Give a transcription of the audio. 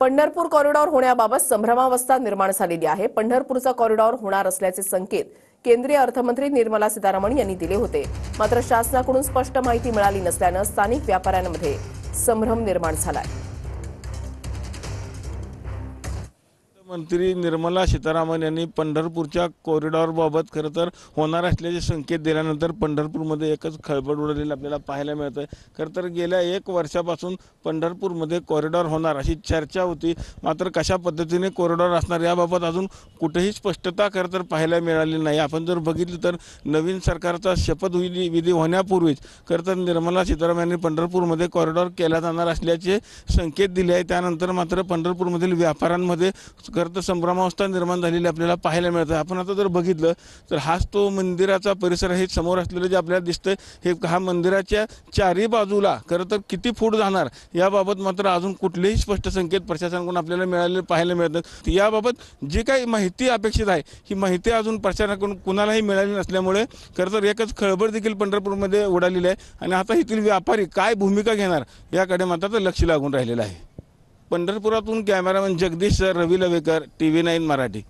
Pandharpur corridor होण्याबाबत संभ्रमावस्था निर्माण झालेली आहे। पंढरपूरचा कॉरिडॉर होणार असल्याचे संकेत केंद्रीय अर्थमंत्री निर्मला सीतारामन यांनी दिले होते। मात्र शासनाकडून स्पष्ट माहिती मिळाली नसल्याने स्थानिक व्यापाऱ्यांमध्ये संभ्रम निर्माण झालाय। मंत्री निर्मला सीतारामन यांनी पंढरपूरच्या कॉरिडॉरबाबत खरं तर होणार असल्याचे संकेत दिल्यानंतर पंढरपूरमध्ये एकच खळबळ उडालेली आपल्याला पाहायला मिळते। खरं तर गेल्या 1 वर्षापासून पंढरपूरमध्ये कॉरिडॉर होणार अशी चर्चा होती, मात्र कशा पद्धतीने कॉरिडॉर असणार याबाबत अजून कुठेही स्पष्टता खरं तर पाहायला मिळाली नाही। आपण जर बघितलं तर नवीन सरकारचा शपथविधी होण्यापूर्वीच खरं तर निर्मला सीतारामन यांनी पंढरपूरमध्ये कॉरिडॉर केला जाणार असल्याचे संकेत दिले आहे। त्यानंतर मात्र पंढरपूरमधील व्यापाऱ्यांमध्ये खरं तर संभ्रमावस्था निर्माण झालेली आपल्याला पाहायला मिळते। आपण आता जर बघितलं तर हाच तो मंदिराचा परिसर आहे। समोर असलेलं जे आपल्याला दिसतंय हे हा मंदिराच्या चारी बाजूला खरं तर किती फूट जाणार याबाबत मात्र अजून कुठलेही स्पष्ट संकेत प्रशासनाकडून आपल्याला मिळालेले पाहायला मिळतात। याबाबत जी काही माहिती अपेक्षित आहे ही माहिती अजून प्रशासनाकडून कुणालाही मिळाली नसल्यामुळे खरं तर एकच खळबळ देखील पंढरपूरमध्ये उडालेली आहे आणि आता येथील व्यापारी काय भूमिका घेणार याकडे मात्र लक्ष लागून राहिलेलं आहे। पंढरपुरातून कॅमेरामॅन जगदीश रवी लवेकर, TV9 मराठी।